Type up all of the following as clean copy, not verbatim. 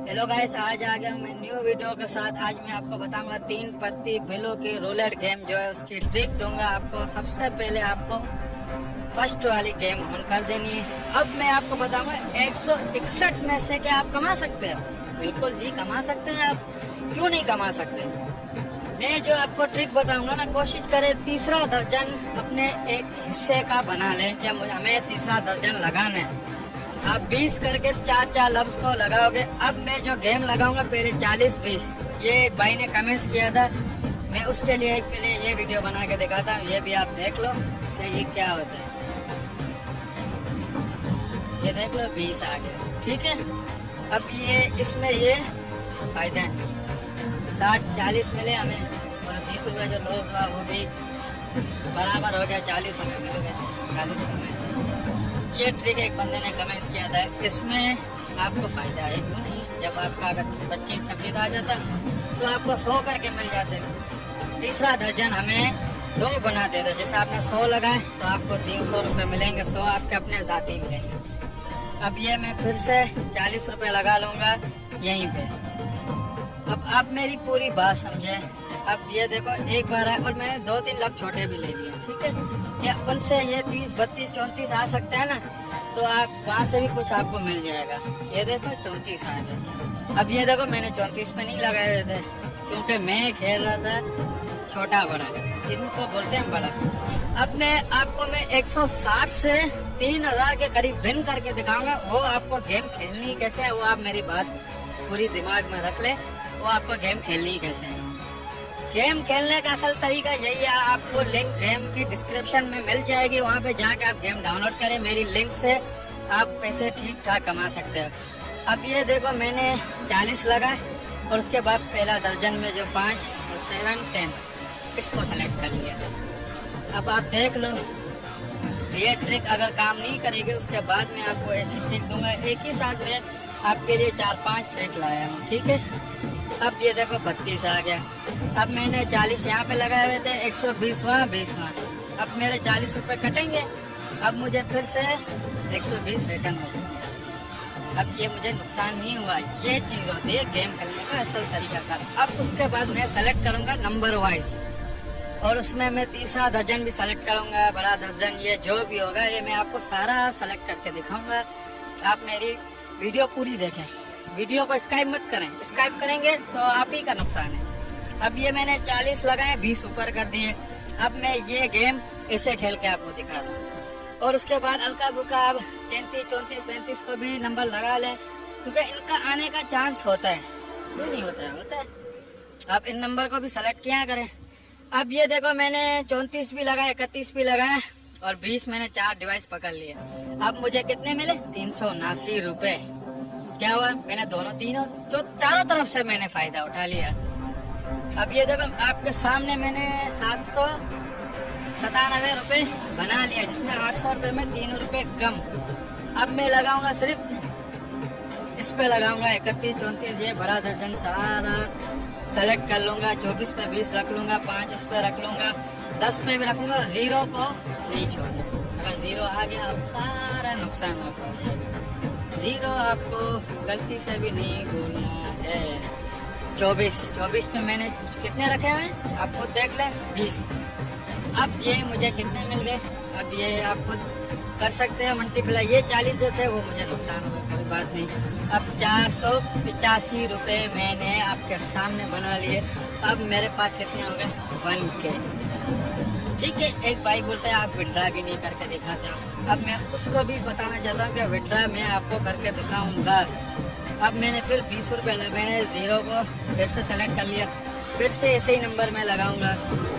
Hello guys, आज आ गया मैं न्यू वीडियो के साथ। आज मैं आपको बताऊंगा 3 पत्ती बिलो की रूलेट गेम जो है उसकी ट्रिक दूंगा आपको। सबसे पहले आपको फर्स्ट वाली गेम ऑन कर देनी है। अब मैं आपको बताऊंगा 161 में से क्या आप कमा सकते हो। बिल्कुल जी, कमा सकते हैं आप, क्यों नहीं कमा सकते। मैं जो आपको ट्रिक बताऊंगा ना, कोशिश करें तीसरा दर्जन अपने एक हिस्से का बना लें। जब हमें तीसरा दर्जन लगाना है, आप 20 करके 4 लफ्ज को लगाओगे। अब मैं जो गेम लगाऊंगा पहले 40-20, ये एक भाई ने कमेंट्स किया था, मैं उसके लिए पहले ये वीडियो बना के दिखाता हूँ। ये भी आप देख लो कि ये क्या होता है। ये देख लो 20 आ गया, ठीक है। अब ये इसमें ये फायदा नहीं है, 60-40 मिले हमें और 20 रुपये जो लॉस हुआ वो भी बराबर हो गया, 40 हमें मिल गया, 40 हमें। ये ट्रिक एक बंदे ने कमेंट्स किया था, इसमें आपको फायदा है। क्यों? जब आपका अगर 25-26 आ जाता तो आपको 100 करके मिल जाते। तीसरा दर्जन हमें 2 गुना देता। जैसे आपने 100 लगाए तो आपको 300 रुपये मिलेंगे, 100 आपके अपने जाती मिलेंगे। अब ये मैं फिर से 40 रुपये लगा लूँगा यहीं पे। अब आप मेरी पूरी बात समझे। अब ये देखो एक बार है और मैंने 2-3 लफ छोटे भी ले लिए, ठीक है। या उनसे ये 30, 32, 34 आ सकता है ना, तो आप वहाँ से भी कुछ आपको मिल जाएगा। ये देखो 34 आ गया। अब ये देखो मैंने 34 में नहीं लगाए हुए थे, क्योंकि मैं खेल रहा था छोटा बड़ा, इनको बोलते हैं बड़ा। अब मैं आपको 160 से 3000 के करीब विन करके दिखाऊंगा। वो आपको गेम खेलनी कैसे है, वो आप मेरी बात पूरी दिमाग में रख ले। वो आपको गेम खेलनी कैसे है। गेम खेलने का असल तरीका यही है, आपको लिंक गेम की डिस्क्रिप्शन में मिल जाएगी, वहाँ पे जाके आप गेम डाउनलोड करें। मेरी लिंक से आप पैसे ठीक ठाक कमा सकते हो। अब ये देखो मैंने 40 लगाए और उसके बाद पहला दर्जन में जो 5 और 7, 10 इसको सेलेक्ट कर लिया। अब आप देख लो, ये ट्रिक अगर काम नहीं करेगी उसके बाद मैं आपको ऐसी ट्रिक दूंगा। एक ही साथ में आपके लिए 4-5 ट्रिक लाया हूँ, ठीक है। अब ये देखो 32 आ गया। अब मैंने 40 यहाँ पे लगाए हुए थे, 120वां 20वां। अब मेरे 40 रुपये कटेंगे। अब मुझे फिर से 120 रिटर्न हो गया। अब ये मुझे नुकसान नहीं हुआ। ये चीज़ होती है गेम खेलने का असल तरीका का। अब उसके बाद मैं सेलेक्ट करूँगा नंबर वाइज, और उसमें मैं तीसरा दर्जन भी सेलेक्ट करूँगा, बड़ा दर्जन, ये जो भी होगा ये मैं आपको सारा सेलेक्ट करके दिखाऊँगा। आप मेरी वीडियो पूरी देखें, वीडियो को स्काइप मत करें। स्काइप करेंगे तो आप ही का नुकसान है। अब ये मैंने 40 लगाए, 20 ऊपर कर दिए। अब मैं ये गेम ऐसे खेल के आपको दिखा दूँ, और उसके बाद हल्का फुल्का अब 33, 34, 35 को भी नंबर लगा लें, क्योंकि इनका आने का चांस होता है। क्यों नहीं होता है? होता है। आप इन नंबर को भी सेलेक्ट किया करें। अब ये देखो मैंने 34 भी लगाए, 31 भी लगाए और 20 मैंने 4 डिवाइस पकड़ लिया। अब मुझे कितने मिले? 379 रुपये। क्या हुआ? मैंने तीनों जो चारों तरफ से मैंने फायदा उठा लिया। अब ये देखो आपके सामने मैंने 797 रुपये बना लिया, जिसमें 800 रुपये में 3 रुपये कम। अब मैं लगाऊंगा सिर्फ इस पे लगाऊंगा 31, 34, ये बड़ा दर्जन सारा सेलेक्ट कर लूंगा। 24 पे 20 रख लूंगा, 5 इस पे रख लूंगा, 10 पे भी रखूंगा। 0 को नहीं छोड़ना। अगर 0 आ गया अब सारा नुकसान आपका हो जाएगा। 0 आपको गलती से भी नहीं भूलना है। 24 पे मैंने कितने रखे हुए हैं आप खुद देख लें, 20। अब ये मुझे कितने मिल गए, अब ये आप खुद कर सकते हैं मल्टीप्लाई। ये 40 जो थे वो मुझे नुकसान हो गया, कोई बात नहीं। अब 485 रुपये मैंने आपके सामने बना लिए। अब मेरे पास कितने हो गए? 1K, ठीक है। एक भाई बोलता है आप विड्रा भी नहीं करके दिखाते हो। अब मैं उसको भी बताना चाहता हूँ कि विड्रा मैं आपको करके दिखाऊंगा। अब मैंने फिर 20 रुपये मैंने 0 को फिर से सेलेक्ट कर लिया। फिर से ऐसे ही नंबर में लगाऊंगा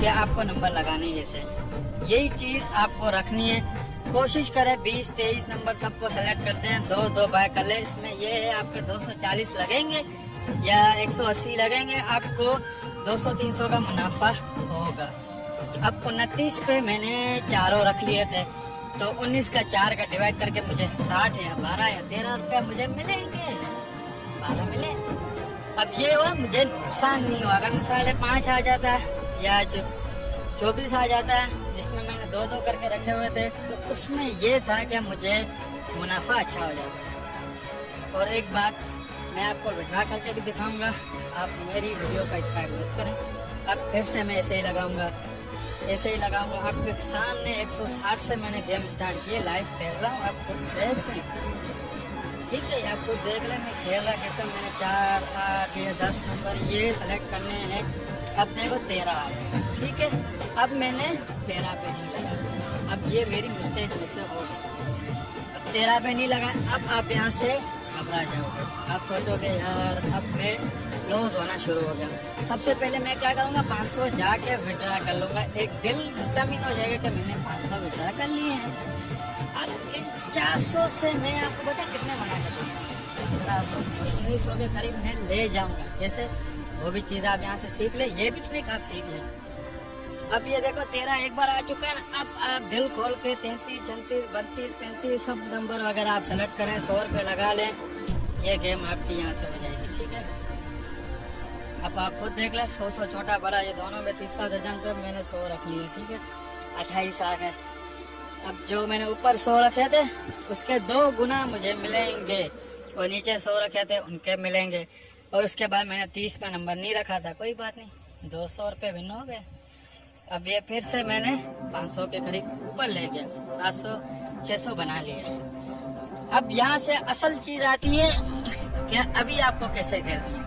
कि आपको नंबर लगाने जैसे यही चीज़ आपको रखनी है। कोशिश करें 20, 23 नंबर सबको सेलेक्ट कर दें, 2-2 बाय कर लें। इसमें ये है आपके 240 लगेंगे या 180 लगेंगे, आपको 200-300 का मुनाफा होगा। अब 29 पे मैंने चारों रख लिए थे, तो 19 का 4 का डिवाइड करके मुझे 60 या 12 या 13 रुपये मुझे मिलेंगे। 12 मिले। अब ये हुआ मुझे नुकसान नहीं हुआ। अगर मिसाल 5 आ जाता है या 24 आ जाता है, जिसमें मैंने 2-2 करके रखे हुए थे, तो उसमें ये था कि मुझे मुनाफा अच्छा हो जाता है। और एक बात मैं आपको विड्रा करके भी दिखाऊंगा। आप मेरी वीडियो का स्किप मत करें। अब फिर से मैं ऐसे ही लगाऊंगा, ऐसे ही लगाऊंगा आपके सामने। 160 से मैंने गेम स्टार्ट किए, लाइव खेल रहा हूँ, आप खुद देख लें। ठीक है, आप खुद देख लें मैं खेल रहा कैसे। मैंने 4, 8 या 10 नंबर ये सेलेक्ट करने हैं। अब देखो 13 आ रहे हैं। ठीक है, अब मैंने 13 पे नहीं लगाया। अब ये मेरी मिस्टेक में से हो गई। अब 13 पे नहीं लगाया। अब आप यहाँ से घबरा जाओगे, आप सोचोगे यार अब मैं लॉस होना शुरू हो गया। सबसे पहले मैं क्या करूँगा, 500 जाके विड्रा कर लूँगा। एक दिल मुतमिन हो जाएगा कि मैंने 500 विड्रा कर लिए हैं। अब इन 400 से मैं आपको पता कितने बना के दूँगा, 1500 1900 के करीब मैं ले जाऊँगा। कैसे, वो भी चीज़ आप यहाँ से सीख ले, ये भी ट्रिक आप सीख लें। अब ये देखो 13 एक बार आ चुका है ना। अब आप दिल खोल के 33, 34, 32, 35 सब नंबर वगैरह आप सेलेक्ट करें, 100 रुपये लगा लें, ये गेम आपकी यहाँ से हो जाएगी। ठीक है, अब आप खुद देख लें, 100 छोटा बड़ा ये दोनों में तीसरा दर्जन पे मैंने 100 रख लिए। ठीक है, 28 आ गए। अब जो मैंने ऊपर 100 रखे थे उसके 2 गुना मुझे मिलेंगे, और नीचे 100 रखे थे उनके मिलेंगे। और उसके बाद मैंने 30 पे नंबर नहीं रखा था, कोई बात नहीं, 200 रुपये विन हो गए। अब ये फिर से मैंने 500 के करीब ऊपर ले गया, 700 600 बना लिया। अब यहाँ से असल चीज़ आती है कि अभी आपको कैसे खेलनी है।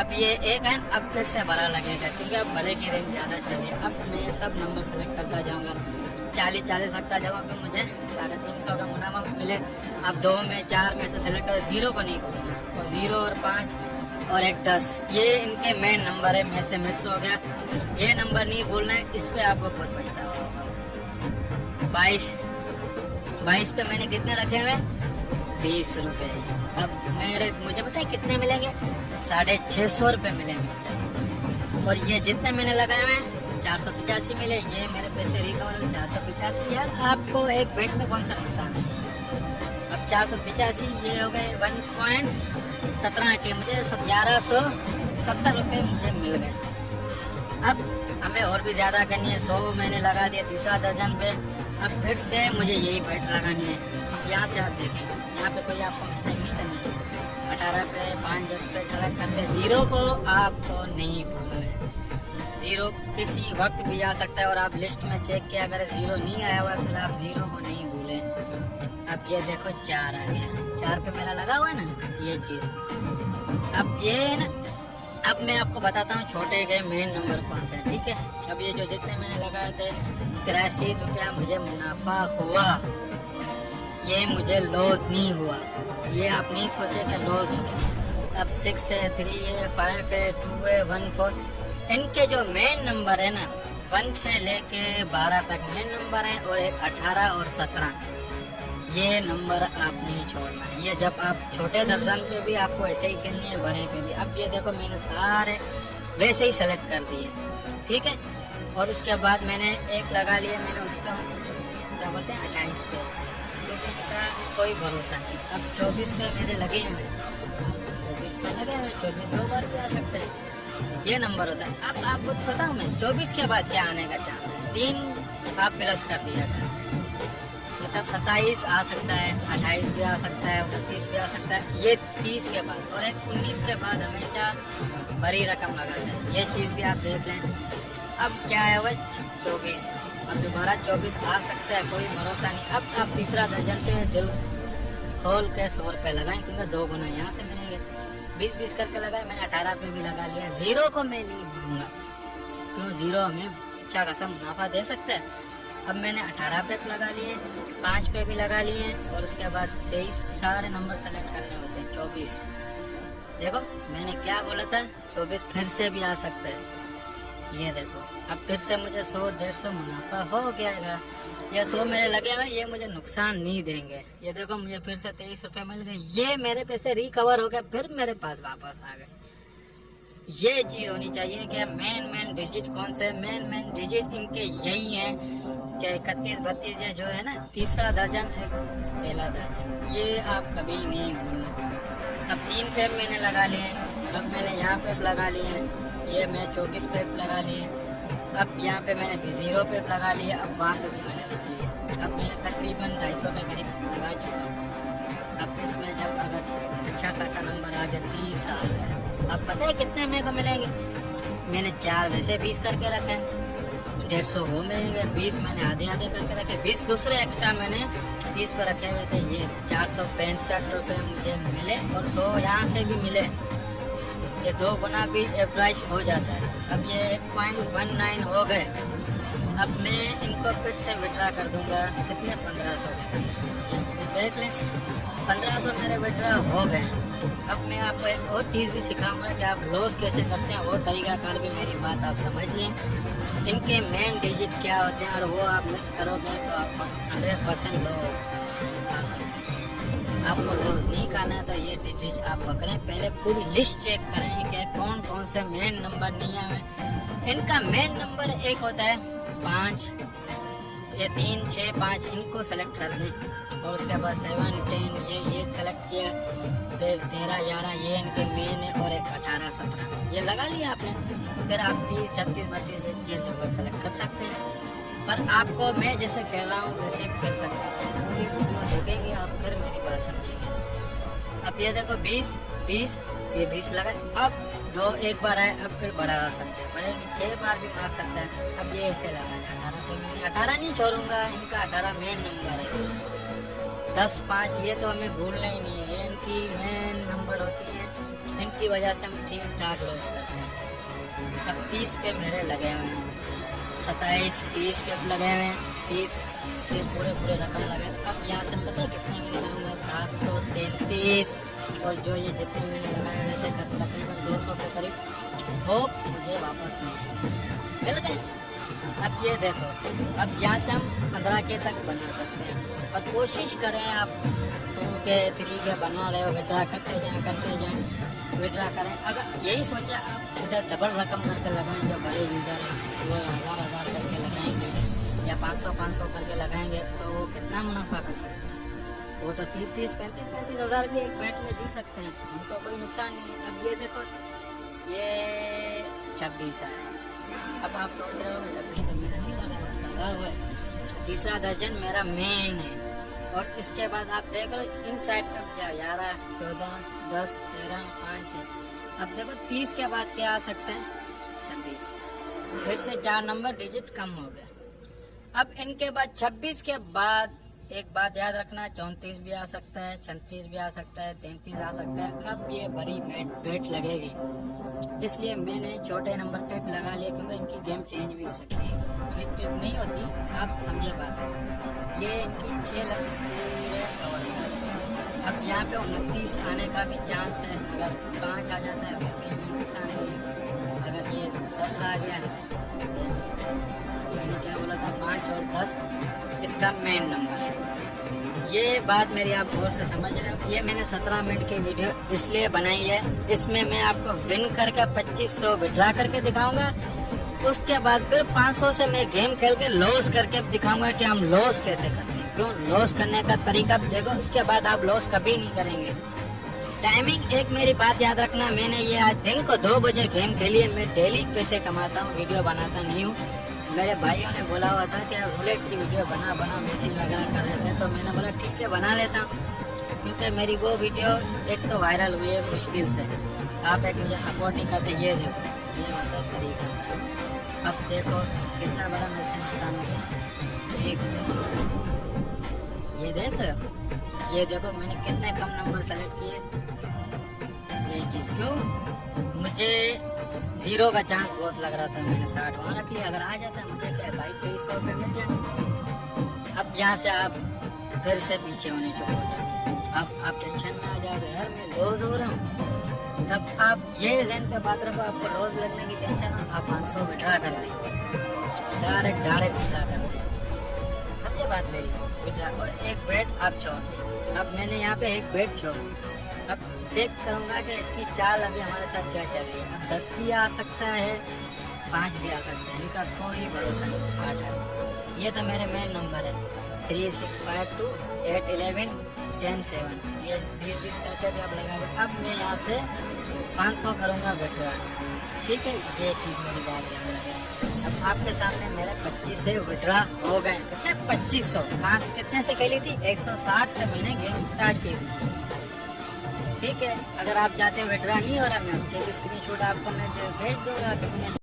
अब ये एक है, अब फिर से बड़ा लगेगा क्योंकि अब बड़े की रेंज ज़्यादा चली है। अब मैं ये सब नंबर सेलेक्ट करता जाऊँगा, 40 रखता जाऊँगा तो मुझे 350 का मुनाफा मिले। अब 2 में 4 में से सेलेक्ट कर, 0 को नहीं भूलना, और 0 और 5 और 1 10 ये इनके मेन नंबर है। में से मिस हो गया, ये नंबर नहीं भूलना है, इस पे आपको बहुत पछतावा होगा। 22 पे मैंने कितने रखे हुए, 20 रुपये। अब मुझे पता है कितने मिलेंगे, 650 रुपये मिलेंगे। और ये जितने मैंने लगाए हुए 485 मिले, ये मेरे पैसे रिकवर हुए 485। यार आपको एक बेट में कौन सा नुकसान है। अब 485 ये हो गए 1.17 के, मुझे 1170 रुपये मुझे मिल गए। अब हमें और भी ज़्यादा करनी है, 100 मैंने लगा दिया तीसरा दर्जन पे। अब फिर से मुझे यही बेट लगानी है। अब यहाँ से आप देखें, यहाँ पे कोई आपको मिस्टेक नहीं करनी है। 18 पे 5 10 पे सेलेक्ट करके 0 को आपको नहीं भूलना है। 0 किसी वक्त भी आ सकता है, और आप लिस्ट में चेक किया, अगर 0 नहीं आया हुआ फिर आप 0 को नहीं भूलें। अब ये देखो 4 आ गया, 4 पे मेरा लगा हुआ है ना ये चीज़। अब ये ना, अब मैं आपको बताता हूँ छोटे गए मेन नंबर कौन से हैं। ठीक है, अब ये जो जितने मैंने लगाए थे 83 रुपया मुझे मुनाफा हुआ, ये मुझे लॉस नहीं हुआ। ये आप नहीं सोचे कि लॉस हो गया। अब 6 है, 3 है, 5 है, 2 है, 1 4, इनके जो मेन नंबर है ना 1 से लेके 12 तक मेन नंबर है, और एक 18 और 17 ये नंबर आप नहीं छोड़ना। ये जब आप छोटे दर्जन पे भी आपको ऐसे ही खेलनी है, बड़े पे भी। अब ये देखो मैंने सारे वैसे ही सेलेक्ट कर दिए। ठीक है, और उसके बाद मैंने एक लगा लिया, मैंने उस पर क्या बोलते हैं 28 पे, क्योंकि इनका कोई भरोसा नहीं। अब 24 पे मेरे लगे हुए, 24 पे लगे हुए, 24 2 बार भी आ सकते हैं, ये नंबर होता है। अब आपको बताऊँ मैं 24 के बाद क्या आने का चांस है, 3 आप प्लस कर दिया करें, मतलब 27 आ सकता है, 28 भी आ सकता है, 29 भी आ सकता है, ये 30 के बाद। और एक 19 के बाद हमेशा बड़ी रकम लगाते हैं, ये चीज़ भी आप देख लें। अब क्या है वह 24, अब दोबारा 24 आ सकता है, कोई भरोसा नहीं। अब आप तीसरा दर्जन पे दिल खोल के 100 रुपये लगाएं, क्योंकि 2 गुना यहाँ से मिलेंगे। 20 करके लगाए, मैंने 18 पे भी लगा लिया। 0 को मैं नहीं भूलूंगा, क्यों 0 हमें अच्छा खासा मुनाफा दे सकता है। अब मैंने 18 पे लगा लिए, 5 पे भी लगा लिए, और उसके बाद 23 सारे नंबर सेलेक्ट करने होते हैं। 24 देखो मैंने क्या बोला था, 24 फिर से भी आ सकता है। ये देखो अब फिर से मुझे 100-150 मुनाफा हो गया। ये 100 मेरे लगे हुए, ये मुझे नुकसान नहीं देंगे। ये देखो मुझे फिर से 23 रुपये मिल गए, ये मेरे पैसे रिकवर हो गए, फिर मेरे पास वापस आ गए। ये चीज़ होनी चाहिए कि मेन डिजिट कौन से, मेन डिजिट इनके यही हैं कि 31 32 ये जो है ना तीसरा दर्जन एक पहला दर्जन, ये आप कभी नहीं भूलना। अब 3 पे मैंने लगा लिए, अब मैंने यहाँ पे लगा लिए, ये मैं 24 पे लगा लिए, अब यहाँ पे मैंने 0 पे लगा लिए, अब वहाँ पे भी मैंने रख लिए। अब मैंने तकरीबन 250 के करीब लगा चुका हूँ। अब इसमें जब अगर अच्छा खासा नंबर आ गया 30 आ गया, अब पता है कितने मेरे को मिलेंगे? मैंने 4 वैसे 20 करके रखे हैं, 150 वो मिलेंगे, 20 मैंने आधे आधे करके रखे, 20 दूसरे एक्स्ट्रा मैंने 30 पर रखे हुए थे। ये 465 रुपये मुझे मिले और 100 यहाँ से भी मिले। ये 2 गुना भी एवरेज हो जाता है। अब ये 1.19 हो गए। अब मैं इनको फिर से विड्रा कर दूंगा, कितने 1500 के करीब, देख लें 1500 मेरे विड्रा हो गए। अब मैं आपको एक और चीज़ भी सिखाऊंगा कि आप लॉस कैसे करते हैं, वो तरीकाकार भी मेरी बात आप समझ लें। इनके मेन डिजिट क्या होते हैं और वो आप मिस करोगे तो आप 100% लॉस खा सकते हैं। आपको लॉस नहीं खाना है तो ये डिजिट आप पकड़ें, पहले पूरी लिस्ट चेक करें कि कौन कौन से मेन नंबर नहीं है। इनका मेन नंबर एक होता है 5, ये 3, 6, 5 इनको सेलेक्ट कर दें और उसके बाद 7, 10 ये सेलेक्ट किया, फिर 13, 11 ये इनके मेन है और एक 18, 17 ये लगा लिया आपने। फिर आप 30, 36, 32 ये नंबर सेलेक्ट कर सकते हैं। पर आपको मैं जैसे खेल रहा हूँ वैसे खेल सकते हैं। पूरी वीडियो देखेंगे आप फिर मेरी बात समझेंगे। अब ये देखो 20, 20 ये 20 लगाए, अब 2 एक बार आए, अब फिर बढ़ा सकते हैं, बढ़ेगी 6 बार भी मार सकते हैं। अब ये ऐसे लगा 18 पे मैंने 18 नहीं छोड़ूंगा, इनका 18 मेन नंबर है। 10, 5 ये तो हमें भूलना ही नहीं है, ये इनकी मेन नंबर होती है, इनकी वजह से हम ठीक ठाक लॉस करते हैं। अब 30 पे मेरे लगे हुए हैं, 27, 30 पे लगे हुए हैं, 30 पे पूरे रकम लगे। अब यहाँ से हम पता है कितने मिनट करूँगा, 733 और जो ये जितने मिनट लगाए हुए थे तकरीबन 200 के करीब वो मुझे वापस मिल गए। अब ये देखो, अब यहाँ से हम 15 के तक बना सकते हैं, पर कोशिश करें आप 2 के 3 के बना रहे हो, विड्रा करते जाएं विड्रा करें। अगर यही सोचा आप इधर डबल रकम करके लगाएं, जो बड़े यूज़र हैं वो 1000 करके लगाएंगे या 500 करके लगाएंगे तो वो कितना मुनाफा कर सकते हैं? वो तो 30, 35 हज़ार भी एक बैट में जी सकते हैं, उनको कोई नुकसान नहीं है। अब ये देखो ये 26 आया, अब आप सोच रहे हो 26 तो मेरा नहीं लगा हुआ है, तीसरा दर्जन मेरा मेन है। और इसके बाद आप देख लो इन साइड तक क्या 11, 14, 10, 13, 5, 6। अब देखो 30 के बाद क्या आ सकते हैं 26, फिर से 4 नंबर डिजिट कम हो गया। अब इनके बाद 26 के बाद एक बात याद रखना, 34 भी आ सकता है, 36 भी आ सकता है, 33 आ सकता है। अब ये बड़ी बैट लगेगी, इसलिए मैंने छोटे नंबर पे लगा लिया क्योंकि इनकी गेम चेंज भी हो सकती है, ट्रिप नहीं होती, आप समझे बात। ये इनकी 6 लक्ष्य पूरे कवर कर। अब यहाँ पे 29 आने का भी चांस है, अगर 5 आ जाता है फिर भी नुकसान नहीं है। अगर ये 10 आ गया, मैंने क्या बोला था 5 और 10 इसका मेन नंबर है। ये बात मेरी आप गौर से समझ रहे हो। ये मैंने 17 मिनट की वीडियो इसलिए बनाई है, इसमें मैं आपको विन करके 2500 विड्रा करके दिखाऊंगा, उसके बाद फिर 500 से मैं गेम खेल के लॉस करके दिखाऊंगा कि हम लॉस कैसे करते हैं, क्यों लॉस करने का तरीका देखो, उसके बाद आप लॉस कभी नहीं करेंगे। टाइमिंग एक मेरी बात याद रखना, मैंने ये आज दिन को 2 बजे गेम खेली है। मैं डेली पैसे कमाता हूँ, वीडियो बनाता नहीं हूँ। मेरे भाइयों ने बोला हुआ था कि रूलेट की वीडियो बना मैसेज वगैरह कर रहे थे, तो मैंने बोला ठीक है बना लेता हूँ, क्योंकि मेरी वो वीडियो एक तो वायरल हुई है मुश्किल से, आप एक मुझे सपोर्ट नहीं करते। ये देखो ये होता है तरीका। अब देखो कितना बड़ा मैसेज बताऊँ, ये देख रहे हो, ये देखो मैंने कितने कम नंबर सेलेक्ट किए। ये चीज़ क्यों, मुझे 0 का चांस बहुत लग रहा था, मैंने 60 वहाँ रख लिया, अगर आ जाता मुझे क्या भाई 2300 रुपये मिल जाए। अब यहाँ से आप फिर से पीछे होने शुरू हो जाए, अब आप टेंशन में आ जाओगे, यार मैं लॉस हो रहा हूँ। तब आप ये जहन पे बात रखो, आपको लॉस लगने की टेंशन हो, आप 500 विड्रा कर दें, डायरेक्ट विड्रा कर दें, समझे बात मेरी, विड्रा। और एक बेट आप छोड़ दें। अब मैंने यहाँ पे एक बेट छोड़ दी, अब चेक करूँगा कि इसकी चाल अभी हमारे साथ क्या चल रही है। अब 10 भी आ सकता है, 5 भी आ सकता है, इनका कोई भरोसा नहीं। 8 है, ये तो मेरे मेन नंबर है 3652 811 107, ये 20 करके भी आप लगा। अब मैं यहाँ से 500 करूँगा विड्रॉ, ठीक है, ये चीज़ मेरी बात ध्यान रखें। अब आपके सामने मेरे 25 से विड्रा हो गए। कितने? 2500। कहाँ से, कितने से खेली थी? 160 से मैंने गेम स्टार्ट की थी। ठीक है, अगर आप चाहते हो विड्रा नहीं हो रहा, मैं उसके स्क्रीनशॉट आपको मैं भेज दूंगा।